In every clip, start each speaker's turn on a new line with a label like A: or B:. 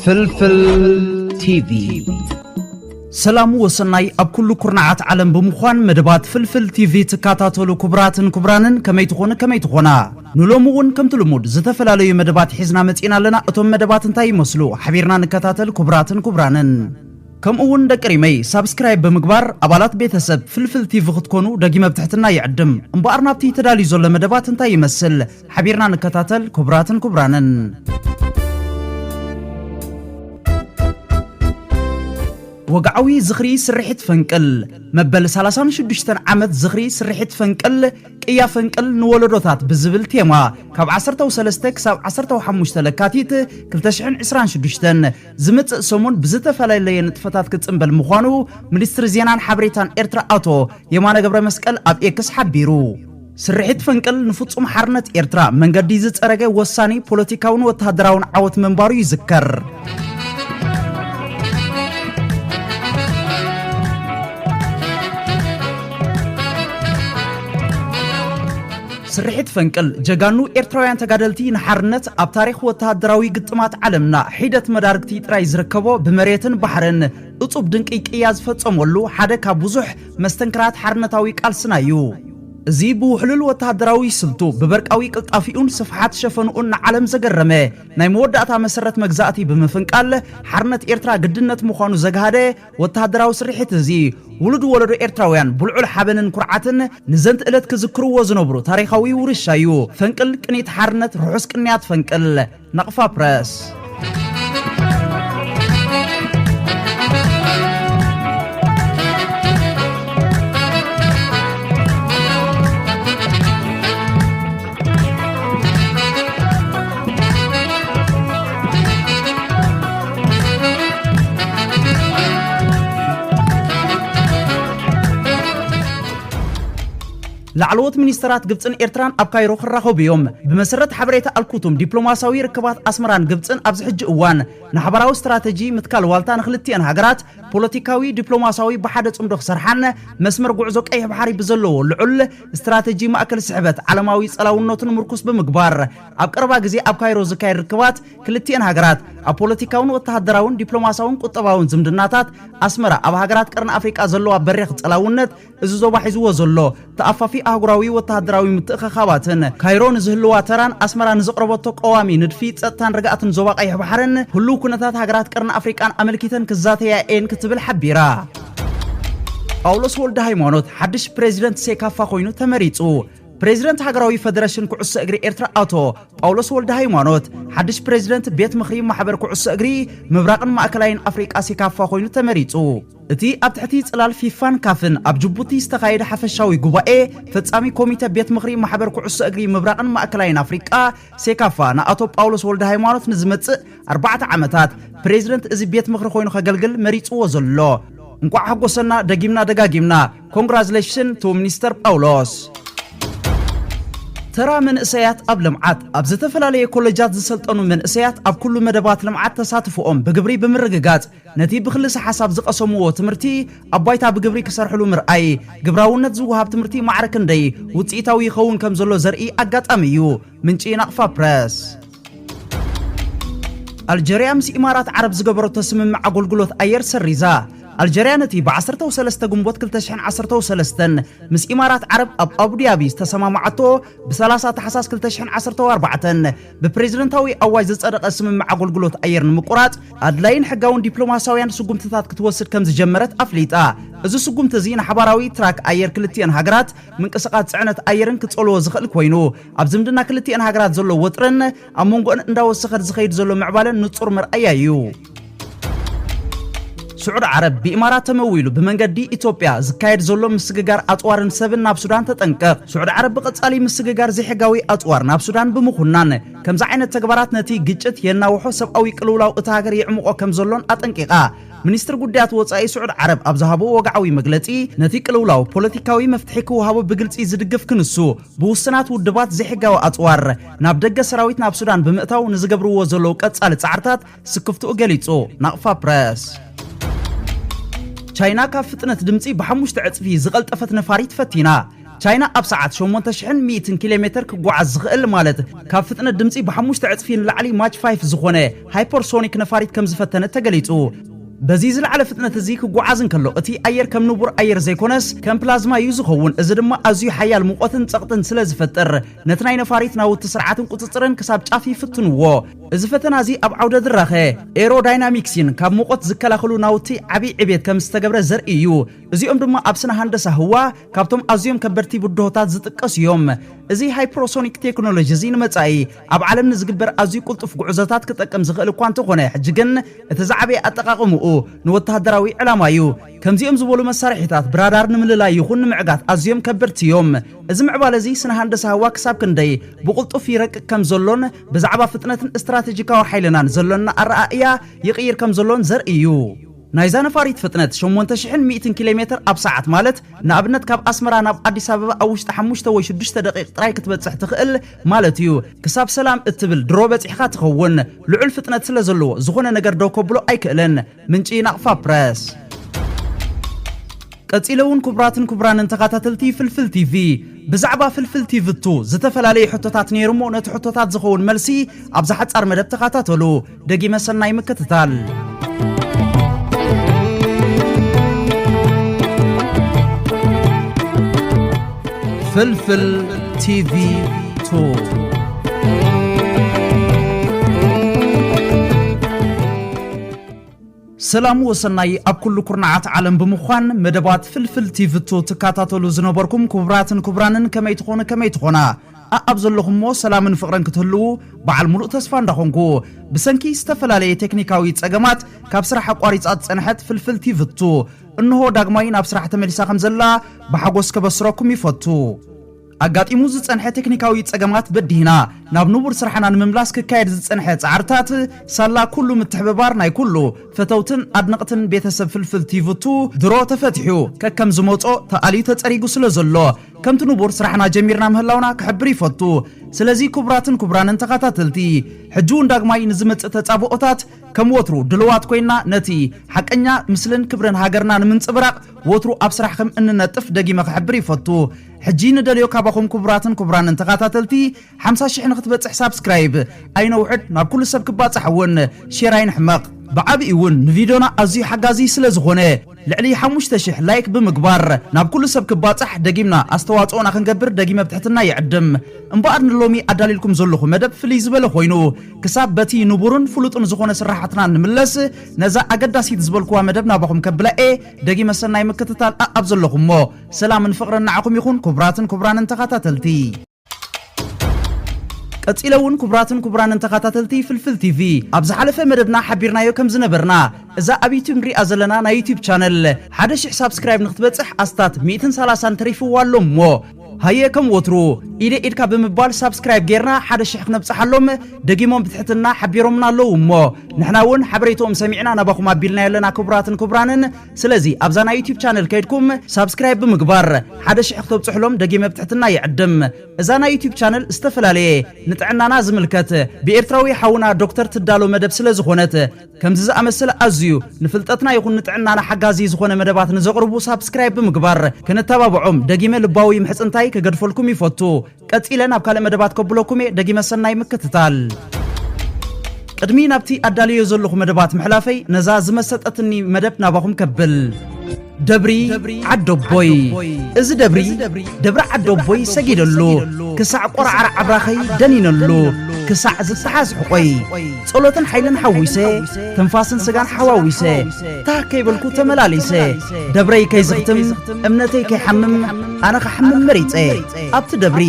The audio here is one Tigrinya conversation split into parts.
A: ፍልፍል ቲቪ ሰላም ወሰናይ ኣብ ኩሉ ኩርናዓት ዓለም ብምዃን መደባት ፍልፍል ቲቪ ተካታተሉ ክብራትን ክብራንን ከመይ ትኾና ንሎምውን ከምቲ ልሙድ ዝተፈላለዩ መደባት ሒዝና መጺና ኣለና እቶም መደባት እንታይ ይመስሉ ሓቢርና ንከታተል ክብራትን ክብራንን ከምኡውን ደቀሪመይ ሳብስክራይብ ብምግባር አባላት ቤተሰብ ፍልፍል ቲቪ ክትኮኑ ደጊመ ብትሕትና ይዕድም እምበኣር ናብቲ ተዳልዩ ዘሎ መደባት እንታይ ይመስል ሓቢርና ንከታተል ክብራትን ክብራንን ወጋዓዊ ዝኽሪ ስርሒት ፈንቅል መበል 36 ዓመት ዝኽሪ ስርሒት ፈንቅል ቅያ ፈንቅል ንወለዶታት ብዝብል ቴማ ካብ 13 ክሳብ 15 ለካቲት 2026 ዝመጽእ ሰሙን ብዝተፈላለየ ንጥፈታት ክጽምበል ምዃኑ ሚኒስትር ዜናን ሓበሬታን ኤርትራ አቶ የማነ ገብረ መስቀል ኣብ ኤክስ ሓቢሩ ስርሒት ፈንቅል ንፍጹም ሓርነት ኤርትራ መንገዲ ዝጸረገ ወሳኒ ፖለቲካውን ወተሃደራውን ዓወት መንባሩ ይዝከር ስርሒት ፈንቅል ጀጋኑ ኤርትራውያን ተጋደልቲ ንሓርነት ኣብ ታሪኽ ወተሃደራዊ ግጥማት ዓለምና ሒደት መዳርግቲ ጥራይ ዝርከቦ ብመሬትን ባሕርን እጹብ ድንቂ ቅያ ዝፈጸመሉ ሓደ ካብ ብዙሕ መስተንክራት ሓርነታዊ ቃልስና እዩ እዚ ብውሕሉል ወተሃደራዊ ስልቱ ብበርቃዊ ቅልጣፊኡን ስፍሓት ሸፈኑኡን ንዓለም ዘገረመ ናይ መወዳእታ መሰረት መግዛእቲ ብምፍንቃል ሓርነት ኤርትራ ግድነት ምዃኑ ዘጋሃደ ወተሃደራዊ ስርሒት እዚ ውሉድ ወለዶ ኤርትራውያን ብልዑል ሓበንን ኩርዓትን ንዘንት ዕለት ክዝክርዎ ዝነብሩ ታሪኻዊ ውርሻ እዩ ፈንቅል ቅኒት ሓርነት ርሑስ ቅንያት ፈንቅል ነቕፋ ፕረስ لعلوت منسترات جبتن إيرتران أب كايرو خرخو بيوم بمسرة حبرية الكتم دبلوماساوي ركبات أسمران جبتن أبز حج أوان نحبراو استراتيجي متكال والتان خلتين هاجرات بوليتيكاوي دبلوماساوي بحدث أمدخ سرحان مسمر قعزوك أي بحاري بزلو العل استراتيجي ما أكل سحبت علماوي صلاو النوتن مركز بمقبار أب كربا جزي أب كايرو زكاي ركبات خلتين هاجرات أب بوليتيكاون وتهدراون دبلوماساون قطباون زمدناتات أسمرا أب هاجرات كرن أفريقيا زلو أبريخ صلاونت إزوزو بحيزو زلو تأفافي أهجراوي وتهدراوي متخخاباتن كايرون زهلوا تران أسمرا نزقربتو قوامي ندفي تسطان رجعتن زواق أي بحرن هلو كنتات هاجرات كرن أفريقيا أمريكتن كزاتيا إن كتب الحبيرة باولوس ولد هايمانوت حدش بريزيدنت سيكافا خوينو تمريتو بريزيدنت هاجراوي فدراسيون كعس أجري إرترا أوتو باولوس ولد هايمانوت حدش بريزيدنت بيت مخري محبر كعس أجري مبراقن مأكلين أفريقيا سيكافا خوينو تمريتو እቲ ኣብ ትሕቲ ጽላል ፊፋን ካፍን ኣብ ጅቡቲ ዝተኻየደ ሓፈሻዊ ጉባኤ ፍጻሚ ኮሚቴ ቤት ምኽሪ ማሕበር ኩዕሶ እግሪ ምብራቕን ማእከላይን ኣፍሪቃ ሴካፋ ንኣቶ ጳውሎስ ወልደ ሃይማኖት ንዝመጽእ 4 ዓመታት ፕሬዚደንት እዚ ቤት ምኽሪ ኮይኑ ከገልግል መሪጽዎ ዘሎ እንኳዕ ሓጎሰና ደጊምና ደጋጊምና ኮንግራቹሌሽን ቱ ሚኒስተር ጳውሎስ ترى من إسيات قبل لمعات أبزتفلالي كولجات زسلطنو من إسيات أب كل مدبات لمعات تساتفوهم بقبري بمرققات نتي بخلص حساب زقسمو تمرتي أبايتا بقبري كسرحلو مرأي قبراونت زوها بتمرتي معركن دي وتسيتاوي يخون كم زلو زرقي أقات أميو من جي نقفا بريس الجريا مس إمارات عرب زقبرو تسمم مع قلقلوث أير سريزا الجريانتي بعصرته وسلسته جنبوت كل تشحن عصرته وسلستن مس إمارات عرب أبو ديابي تسمى معته بثلاثة حساس كل تشحن عصرته وأربعة ببريزيدنتاوي أوايز تصدق اسم مع قلقلوت أير المقرات أدلاين حقاون دبلوماساويان سقوم تثات كتوصل كم زجمرت أفليتا إذا سقوم تزين حباراوي تراك أير كلتين هاجرات من كسقات سعنت أيرن كتصلوا زخل كوينو أبزمدنا كلتين هاجرات زلو وطرن أمونغو نداو السخر زخيد زلو معبالا نتصور مرأيايو سعود عرب بإمارات تمويلو بمنقدي إثيوبيا زكايد زولو مسججار أطوارن 7 ناب سودان تتنقق سعود عرب بقصالي مسججار زي حقاوي أطوار ناب سودان بمخنان كم زعينة تكبرات نتي جيجت يناوحو سبقاوي قلولاو اتهاجر يعمقو كم زولون أتنققا منستر قدات وصاي سعود عرب أبزهابو وقعوي مقلتي نتي قلولاو بوليتيكاوي مفتحيكو وهابو بقلتي زدقف كنسو بوسنات ودبات زي حقاو أطوار ناب دقة سراويت ناب سودان بمقتاو نزقبرو وزولو قصالي تعرتات سكفتو قليتو نقفا بريس تشاينا كافتنة دمتي بحموش تعطفي زغلطفت نفاريت فتينا ቻይና ኣብ ሰዓት 8100 ኪሎሜትር ክጓዓዝ ዝኽእል ማለት ካብ ፍጥነት ድምጺ ብ5 ዕጽፊን ላዕሊ ማች 5 ዝኾነ ሃይፐርሶኒክ ነፋሪት ከም ዝፈተነ ተገሊጹ በዚ ዝለዓለ ፍጥነት እዚ ክጓዓዝን ከሎ እቲ ኣየር ከም ንቡር ኣየር ዘይኮነስ ከም ፕላዝማ እዩ ዝኸውን እዚ ድማ ኣዝዩ ሓያል ሙቐትን ጸቕጥን ስለ ዝፈጥር ነቲ ናይ ነፋሪት ናውቲ ስርዓትን ቁጽጽርን ክሳብ ጫፍ ይፍትንዎ እዚ ፈተና እዚ ኣብ ዓውደ ድራኸ ኤሮዳይናሚክስን ካብ ሙቐት ዝከላኸሉ ናውቲ ዓብይ ዕቤት ከም ዝተገብረ ዘርኢ እዩ እዚኦም ድማ ኣብ ስነ ሃንደሳ ህዋ ካብቶም ኣዝዮም ከበድቲ ብድሆታት ዝጥቀሱ እዮም እዚ ሃይፐርሶኒክ ቴክኖሎጂ እዚ ንመጻኢ ኣብ ዓለም ዝግበር ኣዝዩ ቁልጡፍ ጉዕዞታት ክጠቅም ዝኽእል እኳ እንተኾነ ሕጂ ግን እቲ ዛዕበየ ኣጠቃቅምኡ ንወተሃደራዊ ዕላማ እዩ ከምዚኦም ዝበሉ መሳርሒታት ብራዳር ንምልላይ ይኹን ንምዕጋት ኣዝዮም ከበድቲ እዮም እዚ ምዕባለ እዚ ስነ ሃንደሳ ህዋ ክሳብ ክንደይ ብቁልጡፍ ይረቅቅ ከም ዘሎን ብዛዕባ ፍጥነትን ስትራቴጂካዊ ሓይልናን ዘሎና ኣረኣእያ ይቕይር ከም ዘሎን ዘርኢ እዩ ናይ ነፋሪት ፍጥነት 8100 ኪሎሜትር ኣብ ሰዓት ማለት ንኣብነት ካብ ኣስመራ ናብ ኣዲስ ኣበባ ኣብ ውሽጢ 5 ወይ 6 ደቂቕ ጥራይ ክትበጽሕ ትኽእል ማለት እዩ ክሳብ ሰላም እትብል ድሮ በጺሕካ ትኸውን ልዑል ፍጥነት ስለ ዘለዎ ዝኾነ ነገር ደው ከብሎ ኣይክእልን ምንጪ ናቕፋ ፕረስ ቀጺለውን ክቡራንን ተኸታተልቲ ፍልፍል ቲቪ ብዛዕባ ፍልፍል ቲቪ ዝተፈላለዩ ሕቶታት ነይሩሞ ነቲ ሕቶታት ዝኸውን መልሲ ኣብ ዝሓጻር መደብ ተኸታተሉ ደጊመ ሰናይ ምክትታል ፍልፍል ቲቪ 2 ሰላም ወሰናይ ኣብ ኩሉ ኩርናዓት ዓለም ብምዃን መደባት ፍልፍል ቲቪ 2 ተከታተሉ ዝነበርኩም ክቡራንን ከመይ ትኾና ኣብ ዘለኹምሞ ሰላምን ፍቕርን ክትህልው በዓል ሙሉእ ተስፋ እንዳኾንኩ ብሰንኪ ዝተፈላለዩ ቴክኒካዊ ጸገማት ካብ ስራሕ ኣቋሪጻት ጸንሐት ፍልፍል ቲቪ 2 እንሆ ዳግማይ ናብ ስራሕ ተመሊሳ ከም ዘላ ብሓጎስ ከበስረኩም ይፈቱ ኣጋጢሙ ዝጸንሐ ቴክኒካዊ ጸገማት በዲህና ናብ ንቡር ስራሕና ንምምላስ ክካየድ ዝጸንሐ ጻዕርታት ሳላ ኩሉ ምትሕብባር ናይ ኩሉ ፈተውትን ኣድነቕትን ቤተሰብ ፍልፍል ቲቪ 2 ድሮ ተፈትሑ ከከም ዝመጾ ተኣልዩ ተጸሪጉ ስለ ዘሎ ከምቲ ንቡር ስራሕና ጀሚርና ምህላውና ክሕብር ይፈቱ ስለዚ ክቡራንን ተኸታተልቲ ሕጁን ዳግማይ ንዝመጽእ ተጻብኦታት ከም ወትሩ ድልዋት ኮይና ነቲ ሓቀኛ ምስልን ክብርን ሃገርና ንምንጽብራቕ ወትሩ ኣብ ስራሕ ከም እንነጥፍ ደጊመ ክሕብር ይፈቱ ሕጂ ንደልዮ ካባኹም ክቡራንን ተኸታተልቲ 50,000 ንኽትበጽሕ ሳብስክራይብ ኣይነውሕድ ናብ ኩሉ ሰብ ክባጽሕውን ሼር ኣይንሕመቕ ብዓብይ እውን ንቪድዮና ኣዝዩ ሓጋዚ ስለ ዝኾነ ልዕሊ 5,000 ላይክ ብምግባር ናብ ኩሉ ሰብ ክባጽሕ ደጊምና ኣስተዋጽኦና ክንገብር ደጊመ ብትሕትና ይዕድም እምበኣር ንሎሚ ኣዳሊልኩም ዘለኹ መደብ ፍልይ ዝበለ ኮይኑ ክሳብ በቲ ንቡርን ፍሉጥን ዝኾነ ስራሕትና ንምለስ ነዛ ኣገዳሲት ዝበልኩዋ መደብ ናባኹም ከብላኤ ደጊመ ሰናይ ምክትታል ኣብ ዘለኹምሞ ሰላምን ፍቕርን ንዓኹም ይኹን ክቡራንን ተኸታተልቲ ቀጺለውን ክቡራንን ተኸታተልቲ ፍልፍል ቲቪ ኣብ ዝሓለፈ መደብና ሓቢርናዮ ከም ዝነበርና እዛ ኣብ ዩቲዩብ ንሪኣ ዘለና ናይ ዩቲዩብ ቻነል 1,000 ሳብስክራይብ ንኽትበጽሕ ኣስታት 130 ተሪፍዋ ኣሎ እሞ ሃየ ከም ወትሩ ኢድካ ብምባል ሳብስክራይብ ጌርና 1,000 ክነብጽሓሎም ደጊሞም ብትሕትና ሓቢሮምና ኣለዉ እሞ ንሕና እውን ሓበሬቶም ሰሚዕና ናባኹም ኣቢልና ያለና ክቡራንን ስለዚ ኣብዛ ናይ ዩቲዩብ ቻነል ከይድኩም ሳብስክራይብ ብምግባር 1,000 ክተብጽሕሎም ደጊመ ብትሕትና ይዕድም እዛ ናይ ዩቲዩብ ቻነል ዝተፈላለዩ ንጥዕናና ዝምልከት ብኤርትራዊ ሓውና ዶክተር ትዳሎ መደብ ስለ ዝኾነት ከምዚ ዝኣመሰለ ኣዝዩ ንፍልጠትና ይኹን ንጥዕናና ሓጋዚ ዝኾነ መደባት ንዘቕርቡ ሳብስክራይብ ብምግባር ክንተባብዖም ደጊመ ልባዊ ምሕጽንታይ ከገድፈልኩም ይፈቱ ቀጺለን ኣብ ካልእ መደባት ከብለኩም ደጊመ ሰናይ ምክትታል ቅድሚ ናብቲ ኣዳልዮ ዘለኹ መደባት ምሕላፈይ ነዛ ዝመሰጠትኒ መደብ ናባኹም ከብል ደብሪ ዓዶቦይ እዚ ደብሪ ዓዶቦይ ሰጊደሉ ክሳዕ ቆርዓር ዓብራኸይ ደኒነሉ ክሳዕ ዝተሓዝ ሕቆይ ጸሎትን ሓይልን ሓዊሰ ተንፋስን ስጋን ሓዋዊሰ ታከይበልኩ ተመላሊሰ ደብረይ ከይዝኽትም እምነተይ ከይሐምም ኣነ ከሐምም መሪፀ ኣብቲ ደብሪ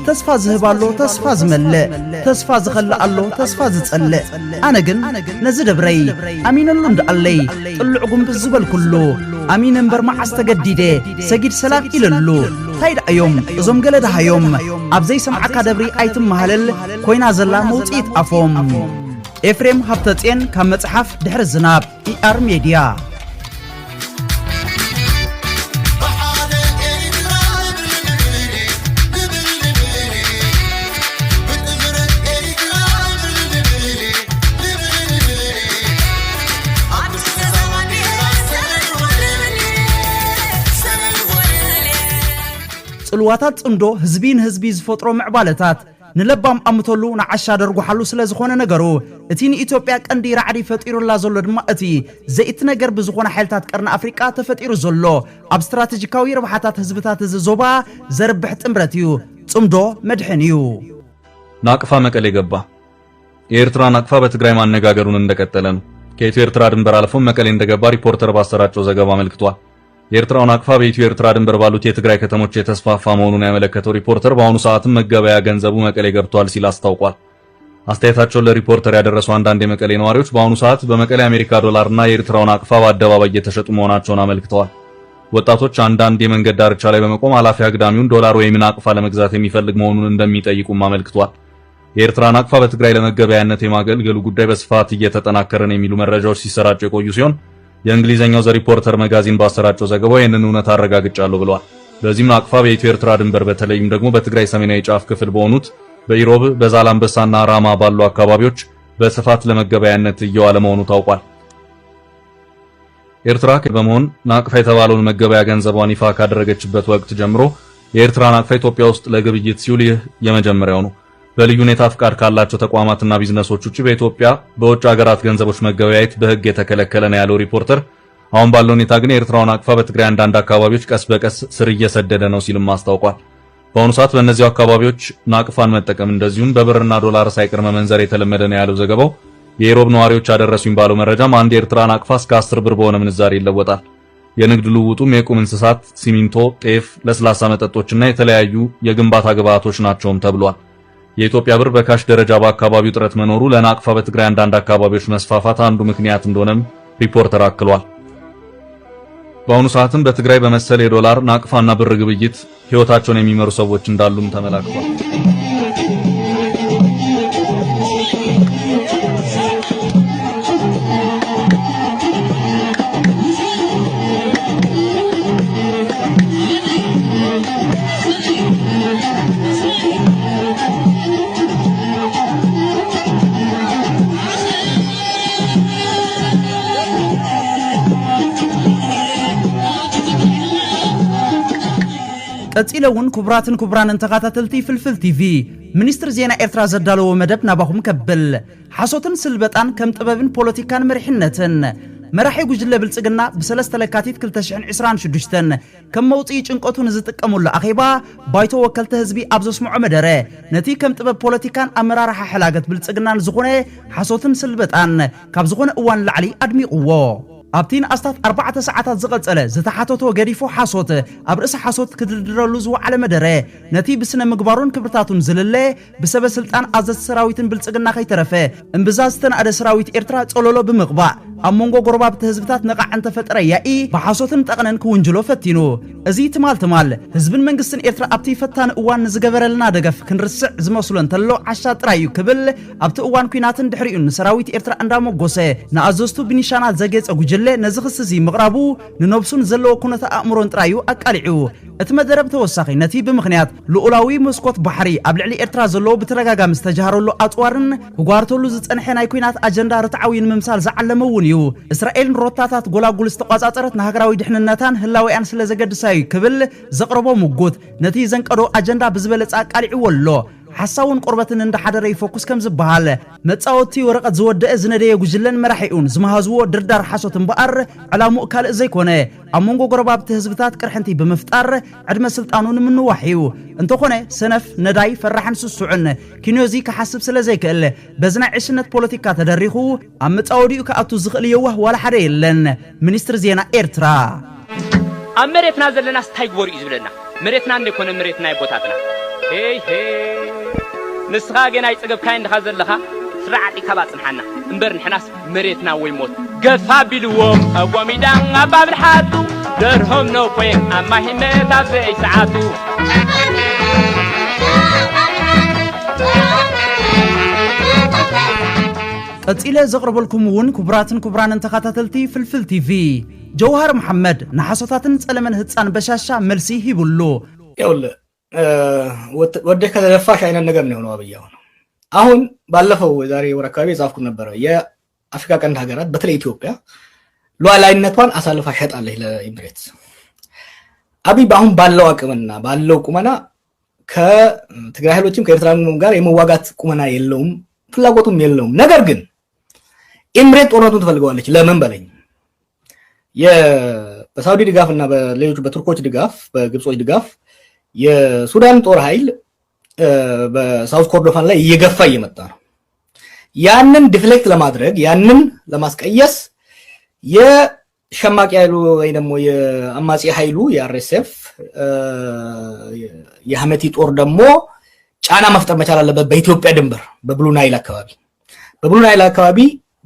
A: ተስፋ ዝህባሎ ተስፋ ዝመልእ ተስፋ ዝኸልኣሎ ተስፋ ዝጸልእ ኣነ ግን ነዚ ደብረይ ኣሚነሉ እንዳኣለይ ጥልዕ ጉንብዝ ዝበልኩሉ ኣሚን እምበር መዓስ ተገዲደ ሰጊድ ሰላም ኢለሉ ታይዳዮም እዞም ገለ ደሃዮም ኣብ ዘይሰምዓካ ደብሪ ኣይትመሃለል ኮይና ዘላ መውፂት ኣፎም ኤፍሬም ሃብተጽዮን ካብ መጽሓፍ ድሕሪ ዝናብ ኢአር ሜድያ ጽልዋታት ጽምዶ ህዝቢ ዝፈጥሮ ምዕባለታት ንለባም አምቶሉ ንዓሻ ደርጉ ሓሉ ስለ ዝኾነ ነገሩ እቲ ንኢትዮጵያ ቀንዲ ራዕዲ ፈጢሩላ ዘሎ ድማ እቲ ዘይት ነገር ብዝኾነ ሓይልታት ቀርኒ አፍሪቃ ተፈጢሩ ዘሎ ኣብ ስትራቴጂካዊ ረብሓታት ህዝብታት ዞባ ዘርብሕ ጥምረት እዩ ጽምዶ መድሕን እዩ
B: ናቅፋ መቀሌ ገባ የኤርትራ ናቅፋ በትግራይ ማነጋገሩን እንደቀጠለ ነው ከኢትዮ ኤርትራ ድንበር አልፎ መቀሌ እንደገባ ሪፖርተር ባሰራጨው ዘገባ አመልክቷል የኤርትራው ናቅፋ በኢትዮ ኤርትራ ድንበር ባሉት የትግራይ ከተሞች የተስፋፋ መሆኑን ያመለከተው ሪፖርተር በአሁኑ ሰዓትም መገበያ ገንዘቡ መቀሌ ገብቷል ሲል አስታውቋል አስተያየታቸውን ለሪፖርተር ያደረሱ አንዳንድ የመቀሌ ነዋሪዎች በአሁኑ ሰዓት በመቀሌ አሜሪካ ዶላርና የኤርትራው ናቅፋ በአደባባይ እየተሸጡ መሆናቸውን አመልክተዋል ወጣቶች አንዳንድ የመንገድ ዳርቻ ላይ በመቆም አላፊ አግዳሚውን ዶላር ወይም ናቅፋ ለመግዛት የሚፈልግ መሆኑን እንደሚጠይቁም አመልክተዋል የኤርትራ ናቅፋ በትግራይ ለመገበያነት የማገልገሉ ጉዳይ በስፋት እየተጠናከረ ነው የሚሉ መረጃዎች ሲሰራጩ የቆዩ ሲሆን የእንግሊዘኛው ዘ ሪፖርተር መጋዚን ባሰራጨው ዘገባው ይህንን እውነት አረጋግጫለሁ ብለዋል በዚህም ናቅፋ በኢትዮ ኤርትራ ድንበር በተለይም ደግሞ በትግራይ ሰሜናዊ ጫፍ ክፍል በሆኑት በኢሮብ በዛላምበሳና ራማ ባሉ አካባቢዎች በስፋት ለመገበያነት እየዋለ መሆኑ ታውቋል ኤርትራ በመሆን ናቅፋ የተባለውን መገበያ ገንዘቧን ይፋ ካደረገችበት ወቅት ጀምሮ የኤርትራ ናቅፋ ኢትዮጵያ ውስጥ ለግብይት ሲውል የመጀመሪያው ነው በልዩ ሁኔታ ፍቃድ ካላቸው ተቋማትና ቢዝነሶች ውጪ በኢትዮጵያ በውጭ ሀገራት ገንዘቦች መገበያየት በህግ የተከለከለ ነው ያለው ሪፖርተር አሁን ባለው ሁኔታ ግን የኤርትራው ናቅፋ በትግራይ አንዳንድ አካባቢዎች ቀስ በቀስ ስር እየሰደደ ነው ሲልም አስታውቋል በአሁኑ ሰዓት በእነዚህ አካባቢዎች ናቅፋን መጠቀም እንደዚሁም በብርና ዶላር ሳይቀር መመንዘር የተለመደ ነው ያለው ዘገባው የኢሮብ ነዋሪዎች ያደረሱኝ ባለው መረጃም አንድ የኤርትራ ናቅፋ እስከ 10 ብር በሆነ ምንዛሬ ይለወጣል የንግድ ልውውጡም የቁም እንስሳት ሲሚንቶ ጤፍ ለስላሳ መጠጦችና የተለያዩ የግንባታ ግብአቶች ናቸውም ተብሏል የኢትዮጵያ ብር በካሽ ደረጃ በአካባቢው ጥረት መኖሩ ለናቅፋ በትግራይ አንዳንድ አካባቢዎች መስፋፋት አንዱ ምክንያት እንደሆነም ሪፖርተር አክሏል በአሁኑ ሰዓትም በትግራይ በመሰለ የዶላር ናቅፋና ብር ግብይት ህይወታቸውን የሚመሩ ሰዎች እንዳሉም ተመላክቷል
A: ቀጽለውን ኩብራንን ተካታተልቲ ፍልፍል ቲቪ ሚኒስትር ዜና ኤርትራ ዘዳለው መደብ ናባኹም ከብል ሓሶትን ስልበጣን ከም ጥበብን ፖለቲካን መሪሕነትን መራሒ ጉጅለ ብልጽግና በ3 ለካቲት 2026 ከም መውጽኢ ጭንቆቱን ዝጥቀሙሉ አኺባ ባይቶ ወከልተ ህዝቢ ኣብ ዘስምዖ መደረ ነቲ ከም ጥበብ ፖለቲካን ኣመራርሓ ሕላገት ብልጽግናን ዝኾነ ሓሶትን ስልበጣን ካብ ዝኾነ እዋን ላዕሊ ኣድሚቕዎ ኣብቲን ኣስታት 4 ሰዓታት ዝቐጸለ ዝተሓተቶ ገዲፎ ሓሶት ኣብ ርእሲ ሓሶት ክድድረሉ ዝወዓለ መደረ ነቲ ብስነ ምግባሩን ክብርታቱን ዝልለ ብሰበ ስልጣን ኣዘዝ ሰራዊትን ብልጽግና ከይተረፈ እምብዛ ዝተናእደ ሰራዊት ኤርትራ ጸለሎ ብምቕባእ ኣብ መንጎ ጎረባብቲ ህዝብታት ነቃዕን ተፈጠረ ያኢ ብሓሶትን ጠቕነን ክውንጅሎ ፈቲኑ እዚ ትማል ህዝብን መንግስትን ኤርትራ ኣብቲ ፈታን እዋን ዝገበረልና ደገፍ ክንርስዕ ዝመስሎ እንተሎ ዓሻ ጥራይ እዩ ክብል ኣብቲ እዋን ኩናትን ድሕሪኡን ሰራዊት ኤርትራ እንዳሞጎሰ ንኣዘዝቱ ብኒሻናት ዘጌጸ ጉጅለ ነዚ ክስ እዚ ምቕራቡ ንነብሱን ዘለዎ ኩነታ ኣእምሮን ጥራዩ ኣቃሊዑ እቲ መደረብ ተወሳኺ ነቲ ብምኽንያት ልኡላዊ መስኮት ባሕሪ ኣብ ልዕሊ ኤርትራ ዘለዎ ብተረጋጋሚ ዝተጃሃረሉ ኣጽዋርን ክጓርተሉ ዝጸንሐ ናይ ኩናት ኣጀንዳ ርትዓዊ ንምምሳል ዝዓለመ እውን እዩ እስራኤልን ሮታታት ጎላጉል ዝተቋጻጸረት ንሃገራዊ ድሕንነታን ህላዊያን ስለ ዘገድሳዩ ክብል ዘቕረቦ ሙጉት ነቲ ዘንቀዶ ኣጀንዳ ብዝበለጸ ኣቃሊዑ ወሎ ሓሳውን ቆርበትን እንደሓደረ ይፎኩስ ከም ዝበሃል መጻወቲ ወረቀት ዝወደአ ዝነደየ ጉጅለን መራሒኡን ዝመሃዝዎ ድርዳር ሓሶት እምበኣር ዕላሙኡ ካልእ ዘይኮነ ኣብ መንጎ ጎረባብቲ ህዝብታት ቅርሕንቲ ብምፍጣር ዕድመ ስልጣኑን ምንዋሕዩ እንተኾነ ሰነፍ ነዳይ ፈራሕን ስሱዕን ኪኖዚ ክሓስብ ስለ ዘይክእል በዝናይ ዕሽነት ፖለቲካ ተደሪኹ ኣብ መጻወዲኡ ከኣቱ ዝኽእል የዋህ ዋላ ሓደ የለን ሚኒስትር ዜና ኤርትራ
C: ኣብ መሬትና ዘለና ስታይ ግበሩ እዩ ዝብለና መሬትና እንደኮነ መሬትና ይቦታትና ንስኻ ገና ይጽገብካይ እንደኻ ዘለኻ ስራዓት ይካባጽንሓና እምበር ንሕናስ መሬትና ወይ ሞት ገፋ ቢልዎም ኣቋሚዳን ኣባብልሓቱ ደርሆም ነው ኮይን ኣማሂነት ኣብ ዘይ ሰዓቱ
A: ቀጽለ ዘቕርበልኩም እውን ኩብራንን ተኻታተልቲ ፍልፍል ቲቪ ጀውሃር መሐመድ ንሓሶታትን ጸለመን ህፃን በሻሻ መልሲ ሂቡሉ
D: ይኸውልህ ወደ ከተደፋሽ አይነት ነገር ነው አብያው አሁን ባለፈው ዛሬ ወር አካባቢ ጻፍኩ ነበር የአፍሪካ ቀንድ ሀገራት በተለይ ኢትዮጵያ ሉዓላዊነቷን አሳልፋ ሸጣለች ለኢምሬትስ አብይ ባሁን ባለው አቅምና ባለው ቁመና ከትግራይ ኃይሎችም ከኤርትራም ጋር የመዋጋት ቁመና የለውም ፍላጎቱም የለውም ነገር ግን ኤምሬት ጦርነቱን ትፈልገዋለች ለምን በለኝ በሳውዲ ድጋፍና በሌሎች በቱርኮች ድጋፍ በግብጾች ድጋፍ የሱዳን ጦር ኃይል በሳውዝ ኮርዶፋን ላይ እየገፋ እየመጣ ነው ያንን ዲፍሌክት ለማድረግ ያንን ለማስቀየስ የሸማቂ ኃይሉ ወይ ደግሞ የአማጺ ኃይሉ የአርኤስኤፍ የሐመቲ ጦር ደግሞ ጫና መፍጠር መቻል አለበት በኢትዮጵያ ድንበር በብሉ ናይል አካባቢ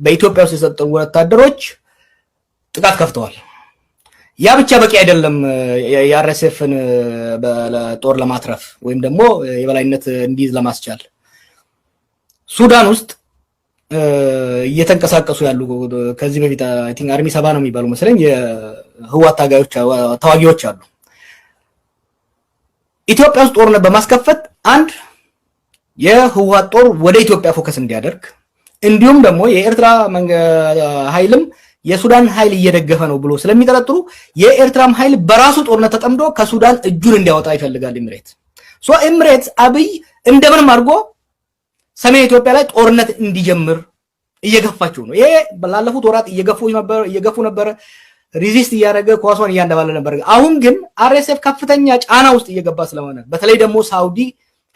D: በኢትዮጵያ ውስጥ የሰጠው ወታደሮች ጥቃት ከፍተዋል ያ ብቻ በቂ አይደለም የአርኤስኤፍን ጦር ለማትረፍ ወይም ደግሞ የበላይነት እንዲይዝ ለማስቻል ሱዳን ውስጥ እየተንቀሳቀሱ ያሉ ከዚህ በፊት አይ ቲንክ አርሚ 70 ነው የሚባሉ መሰለኝ የህወሓት ተዋጊዎች አሉ ኢትዮጵያ ውስጥ ጦርነት በማስከፈት አንድ የህወሓት ጦር ወደ ኢትዮጵያ ፎከስ እንዲያደርግ እንዲሁም ደግሞ የኤርትራ ኃይልም የሱዳን ኃይል እየደገፈ ነው ብሎ ስለሚጠረጥሩ የኤርትራም ኃይል በራሱ ጦርነት ተጠምዶ ከሱዳን እጁን እንዲያወጣ ይፈልጋል ኤምሬት አብይ እንደምንም አድርጎ ሰሜን ኢትዮጵያ ላይ ጦርነት እንዲጀምር እየገፋቸው ነው ይሄ ባለፉት ወራት እየገፉ ነበር ሪዚስት እያደረገ ኳሷን እያንደባለ ነበር አሁን ግን አርኤስኤፍ ከፍተኛ ጫና ውስጥ እየገባ ስለሆነ በተለይ ደግሞ ሳውዲ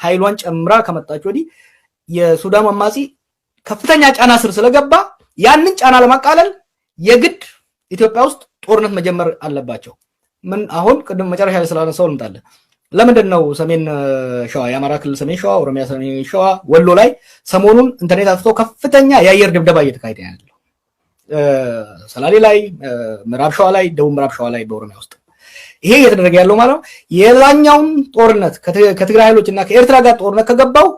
D: ኃይሏን ጨምራ ከመጣች ወዲህ የሱዳን አማጺ ከፍተኛ ጫና ስር ስለገባ ያንን ጫና ለማቃለል የግድ ኢትዮጵያ ውስጥ ጦርነት መጀመር አለባቸው ምን አሁን ቅድም መጨረሻ ላይ ስላነሳው እንጣለ ለምንድነው ሰሜን ሸዋ የአማራ ክልል ሰሜን ሸዋ ኦሮሚያ ሰሜን ሸዋ ወሎ ላይ ሰሞኑን ኢንተርኔት አጥቶ ከፍተኛ የአየር ድብደባ እየተካሄደ ያለው ሰላሌ ላይ ምዕራብ ሸዋ ላይ ደቡብ ምዕራብ ሸዋ ላይ በኦሮሚያ ውስጥ ይሄ እየተደረገ ያለው ማለት ነው የላኛውን ጦርነት ከትግራይ ኃይሎችና ከኤርትራ ጋር ጦርነት ከገባው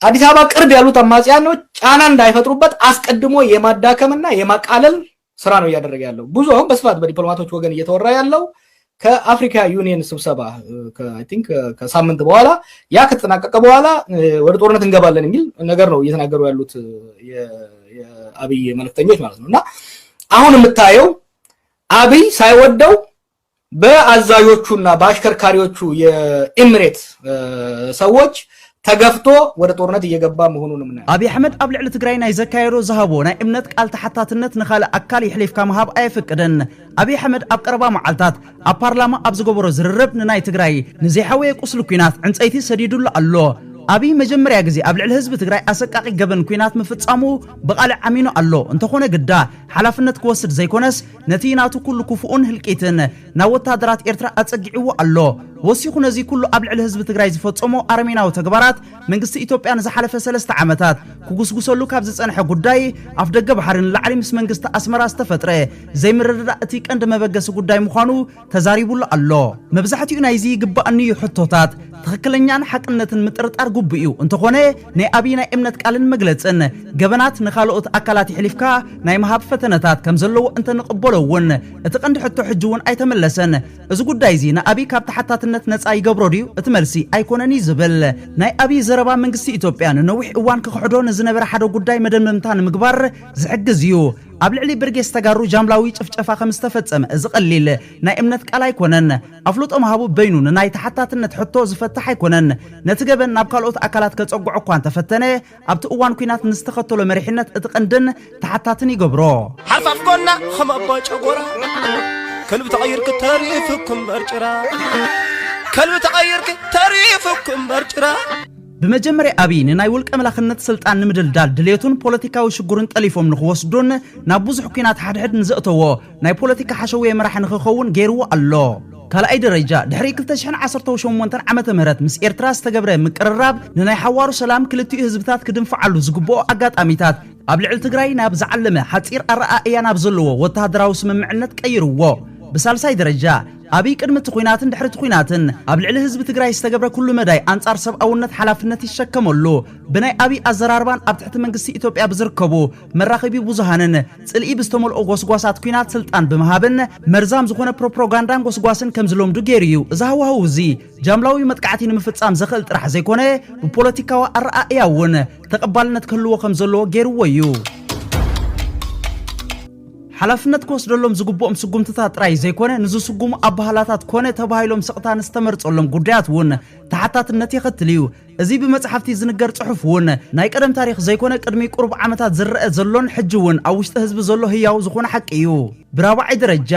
D: አዲስ አበባ ቅርብ ያሉት አማጺያኖች ጫና እንዳይፈጥሩበት አስቀድሞ የማዳከምና የማቃለል ስራ ነው እያደረገ ያለው ብዙ አሁን በስፋት በዲፕሎማቶች ወገን እየተወራ ያለው ከአፍሪካ ዩኒየን ስብሰባ አይ ቲንክ ከሳምንት በኋላ ያ ከተጠናቀቀ በኋላ ወደ ጦርነት እንገባለን የሚል ነገር ነው እየተናገሩ ያሉት የአብይ መልእክተኞች ማለት ነውና አሁን የምታየው አብይ ሳይወደው በአዛዦቹና በአሽከርካሪዎቹ የኤምሬት ሰዎች ተገፍቶ ወደ ጦርነት እየገባ መሆኑን ምናምን
A: አብይ አህመድ ኣብ ልዕሊ ትግራይ ናይ ዘካየዶ ዝሃቦ ናይ እምነት ቃል ተሓታትነት ንኻለ አካል ይሕሊፍካ መሃብ ኣይፍቅድን አብይ አህመድ ኣብ ቀረባ መዓልታት ኣብ ፓርላማ ኣብ ዝገበሮ ዝርርብ ንናይ ትግራይ ንዘይሓወየ ቁስሊ ኩናት ዕንፀይቲ ሰዲዱሉ ኣሎ አብይ መጀመሪያ ጊዜ ኣብ ልዕሊ ህዝቢ ትግራይ አሰቃቂ ገበን ኩናት ምፍጻሙ በቃል ዓሚኑ ኣሎ እንተኾነ ግዳ ሓላፍነት ክወስድ ዘይኮነስ ነቲ ናቱ ኩሉ ክፉኡን ህልቂትን ናብ ወታደራት ኤርትራ አጸጊዕዎ ኣሎ ወሲኹ ነዚ ኩሉ ኣብ ልዕሊ ህዝቢ ትግራይ ዝፈጸሞ አርሜናዊ ተግባራት መንግስቲ ኢትዮጵያ ንዝሓለፈ 3 ዓመታት ክጉስጉሰሉ ካብ ዝጸንሐ ጉዳይ ኣፍ ደገ ባሕርን ላዕሊ ምስ መንግስቲ ኣስመራ ዝተፈጥረ ዘይምርድዳእ እቲ ቀንዲ መበገሲ ጉዳይ ምዃኑ ተዛሪቡሉ ኣሎ መብዛሕትኡ ናይዚ ይግባእኒ ሕቶታት ትክክለኛን ሓቅነትን ምጥርጣር ጉብኡ እንተኾነ ናይ አብይ ናይ እምነት ቃልን መግለጽን ገበናት ንኻልኦት አካላት ይሕሊፍካ ናይ መሃብ ፈተነታት ከም ዘለዎ እንተንቅበሎውን እቲ ቀንዲ ሕቶ ሕጅውን ኣይተመለሰን እዚ ጉዳይ እዚ ንአብይ ካብ ተሓታትነት ነፃ ይገብሮ ድዩ እቲ መልሲ ኣይኮነኒ ዝብል ናይ አብይ ዘረባ መንግስቲ ኢትዮጵያ ንነዊሕ እዋን ክኽሕዶ ንዝነበረ ሓደ ጉዳይ መደምደምታ ንምግባር ዝሕግዝ እዩ ኣብ ልዕሊ ብርጌስ ተጋሩ ጃምላዊ ጭፍጨፋ ከም ዝተፈጸመ እዚ ቀሊል ናይ እምነት ቃል ኣይኮነን ኣፍልጦ መሃቡ በይኑ ናይ ተሓታትነት ሕቶ ዝፈትሕ ኣይኮነን ነቲ ገበን ናብ ካልኦት ኣካላት ከጸጉዕ እኳ እንተፈተነ ኣብቲ እዋን ኩናት ንዝተኸተሎ መሪሕነት እቲ ቀንድን ተሓታትን ይገብሮ
E: ሓርፋፍኮና ኸመቦ ጨጎራ ከልቢ ተቐይርክ ተሪፍኩም በርጭራ ከልቢ ተቐይርክ ተሪፍኩም በርጭራ
A: بمجمري أبي ناي ولك ملاخنت سلطان نمدلدال دليتون بوليتيكا وشغورن طليفهم نخوسدون نابوز حكينات حد نزقتو ناي بوليتيكا حشويه مرح نخخون غيرو الله كلا أي درجة دحري كل تشحن 18 عامة مهرت مس إيرتراس تجبره مقرراب ناي حوارو سلام كلتي حزبتات كدن فعلو زغبو أقات أميتات قبل التجراي ناب زعلمه حتصير الرأي نابزلو وتهدراو سممعنت كيرو بسالساي درجة أبي كلمة تخويناتن دحر تخويناتن قبل على حزب تجراي استجبر كل مداي أنصار سب أو نت حلفنت الشكملو بناي أبي أزراربان أبتحت منقسي إثيوبيا بزركبو مراقبي بوزهانن تلقي بستمول أو غوسغواسات كوينات سلطان بمهابن مرزام زخونه بروباغاندان غوسغواسن كمزلوم دوغيريو زهوا هوزي جاملاوي متقعتين مفصام زخل طرح زيكونه ببوليتيكاو أرأياون تقبلنت كلو كمزلو غيرويو ሓላፍነት ክወስደሎም ዝግብኦም ስጉምትታት ጥራይ ዘይኮነ ንዝስጉሙ ኣባህላታት ኮነ ተባሂሎም ስቕታን ዝተመርጸሎም ጉዳያት እውን ተሓታትነት ይኸትል እዩ እዚ ብመጽሓፍቲ ዝንገር ጽሑፍ እውን ናይ ቀደም ታሪኽ ዘይኮነ ቅድሚ ቁርብ ዓመታት ዝረአ ዘሎን ሕጂ እውን ኣብ ውሽጢ ህዝቢ ዘሎ ህያው ዝኾነ ሓቂ እዩ ብራብዓይ ደረጃ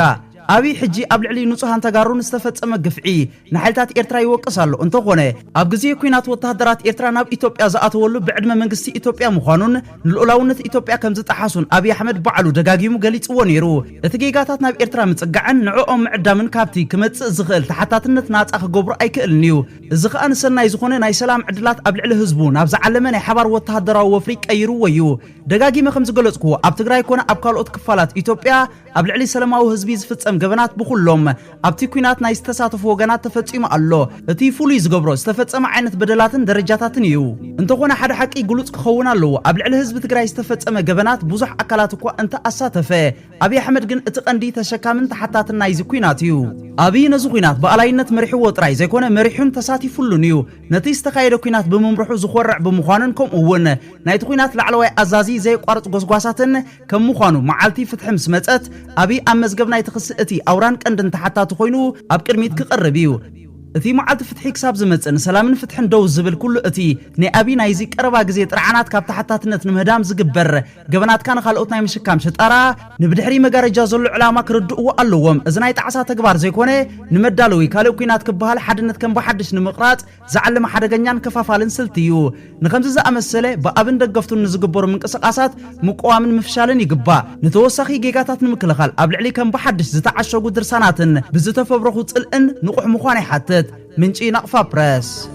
A: አብይ ሕጂ ኣብ ልዕሊ ንጹሃን ተጋሩን ዝተፈጸመ ግፍዒ ንሓይልታት ኤርትራ ይወቅሳሉ እንተኾነ ኣብ ግዜ ኩናት ወተሃደራት ኤርትራ ናብ ኢትዮጵያ ዝኣተወሉ ብዕድመ መንግስቲ ኢትዮጵያ ምዃኑን ንልኡላውነት ኢትዮጵያ ከም ዝጠሓሱን አብይ አሕመድ በዓሉ ደጋጊሙ ገሊጽዎ ነይሩ እቲ ጌጋታት ናብ ኤርትራ ምጽጋዕን ንዕኦም ምዕዳምን ካብቲ ክመጽእ ዝኽእል ተሓታትነት ናጻ ክገብሩ ኣይክእልን እዩ እዚ ኸኣ ንሰናይ ዝኾነ ናይ ሰላም ዕድላት ኣብ ልዕሊ ህዝቡ ናብ ዝዓለመ ናይ ሓባር ወተሃደራዊ ወፍሪ ቀይሩዎ እዩ ደጋጊመ ከም ዝገለጽኩ ኣብ ትግራይ ኮነ ኣብ ካልኦት ክፋላት ኢትዮጵያ ኣብ ልዕሊ ሰላማዊ ህዝቢ ዝፍጸም ገበናት ብኩሎም ኣብቲ ኩናት ናይ ዝተሳተፉ ወገናት ተፈጺሙ ኣሎ እቲ ፍሉይ ዝገብሮ ዝተፈጸመ ዓይነት በደላትን ደረጃታትን እዩ እንተኾነ ሓደ ሓቂ ግሉጽ ክኸውን ኣለዎ ኣብ ልዕሊ ህዝቢ ትግራይ ዝተፈጸመ ገበናት ብዙሕ ኣካላት እኳ እንተ ኣሳተፈ አብይ አሕመድ ግን እቲ ቀንዲ ተሸካምን ተሓታትን ናይዚ ኩናት እዩ አብይ ነዚ ኩናት በኣላይነት መሪሕዎ ጥራይ ዘይኮነ መሪሑን ተሳቲፉሉን እዩ ነቲ ዝተኻየደ ኩናት ብምምርሑ ዝኾርዕ ብምዃኑን ከምኡ እውን ናይቲ ኩናት ላዕለዋይ ኣዛዚ ዘይቋርጽ ጎስጓሳትን ከም ምዃኑ መዓልቲ ፍትሒ ምስ መጸት አብይ ኣብ መዝገብ ናይ ተኽስእቲ አውራን ቀንድን ተሓታቱ ኮይኑ ኣብ ቅድሚት ክቐርብ እዩ እቲ መዓልቲ ፍትሒ ክሳብ ዝመጽን ሰላምን ፍትሕን ደው ዝብል ኩሉ እቲ ናይ አብይ ናይዚ ቀረባ ግዜ ጥርዓናት ካብ ተሓታትነት ንምህዳም ዝግበር ገበናትካ ንኻልኦት ናይ ምሽካም ሸጣራ ንብድሕሪ መጋረጃ ዘሎ ዕላማ ክርድእዎ ኣለዎም እዚ ናይ ጣዕሳ ተግባር ዘይኮነ ንመዳለዊ ካልእ ኩናት ክበሃል ሓድነት ከም ብሓድሽ ንምቕራጽ ዝዓለመ ሓደገኛን ከፋፋልን ስልቲ እዩ ንከምዚ ዝኣመሰለ ብኣብን ደገፍቱን ንዝግበሩ ምንቅስቃሳት ምቆዋምን ምፍሻልን ይግባእ ንተወሳኺ ጌጋታት ንምክልኻል ኣብ ልዕሊ ከም ብሓድሽ ዝተዓሸጉ ድርሳናትን ብዝተፈብረኹ ጽልእን ንቑሕ ምዃን ይሓትት منشي نقفة بريس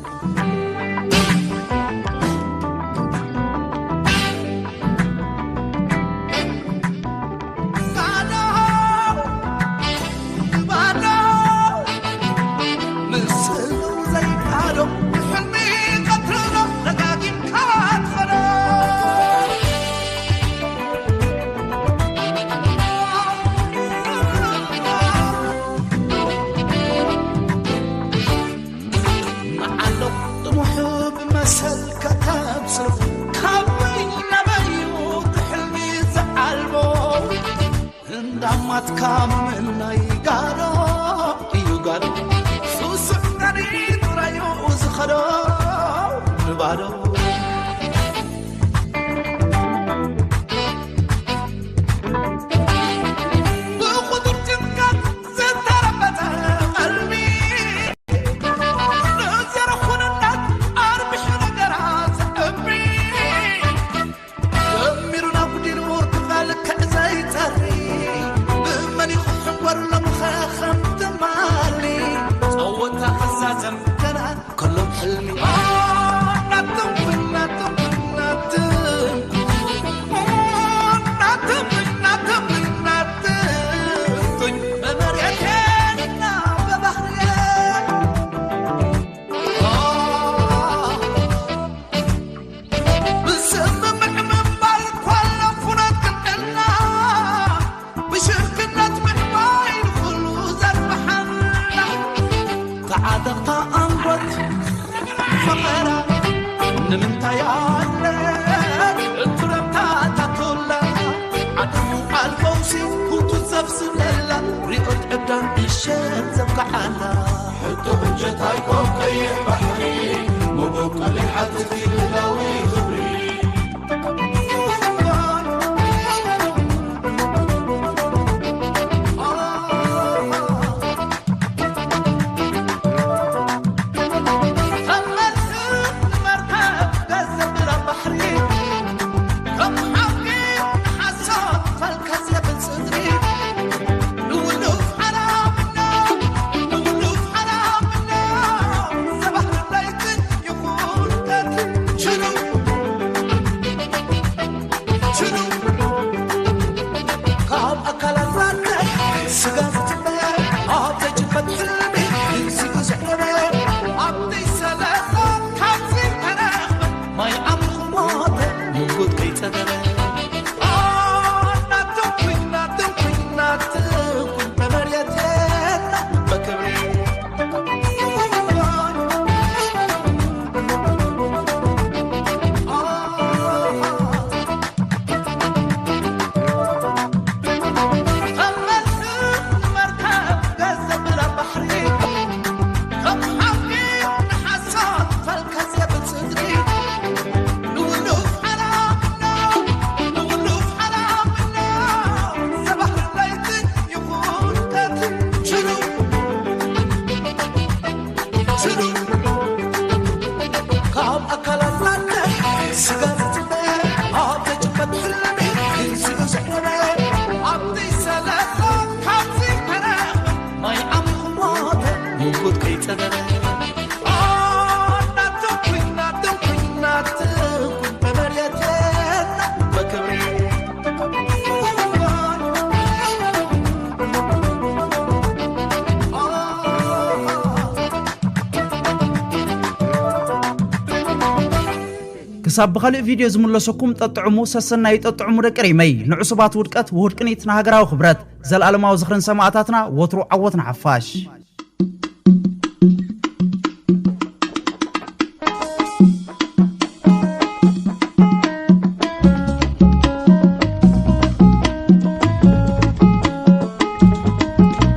A: كساب بخلق فيديو زملسكم تطعمو سسنا يتطعمو دقريمي نعصبات ودقت وهدقنيت نهاغراو خبرت زلالماو زخرن سماعاتاتنا وترو عوتنا حفاش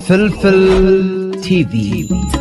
F: فلفل تي في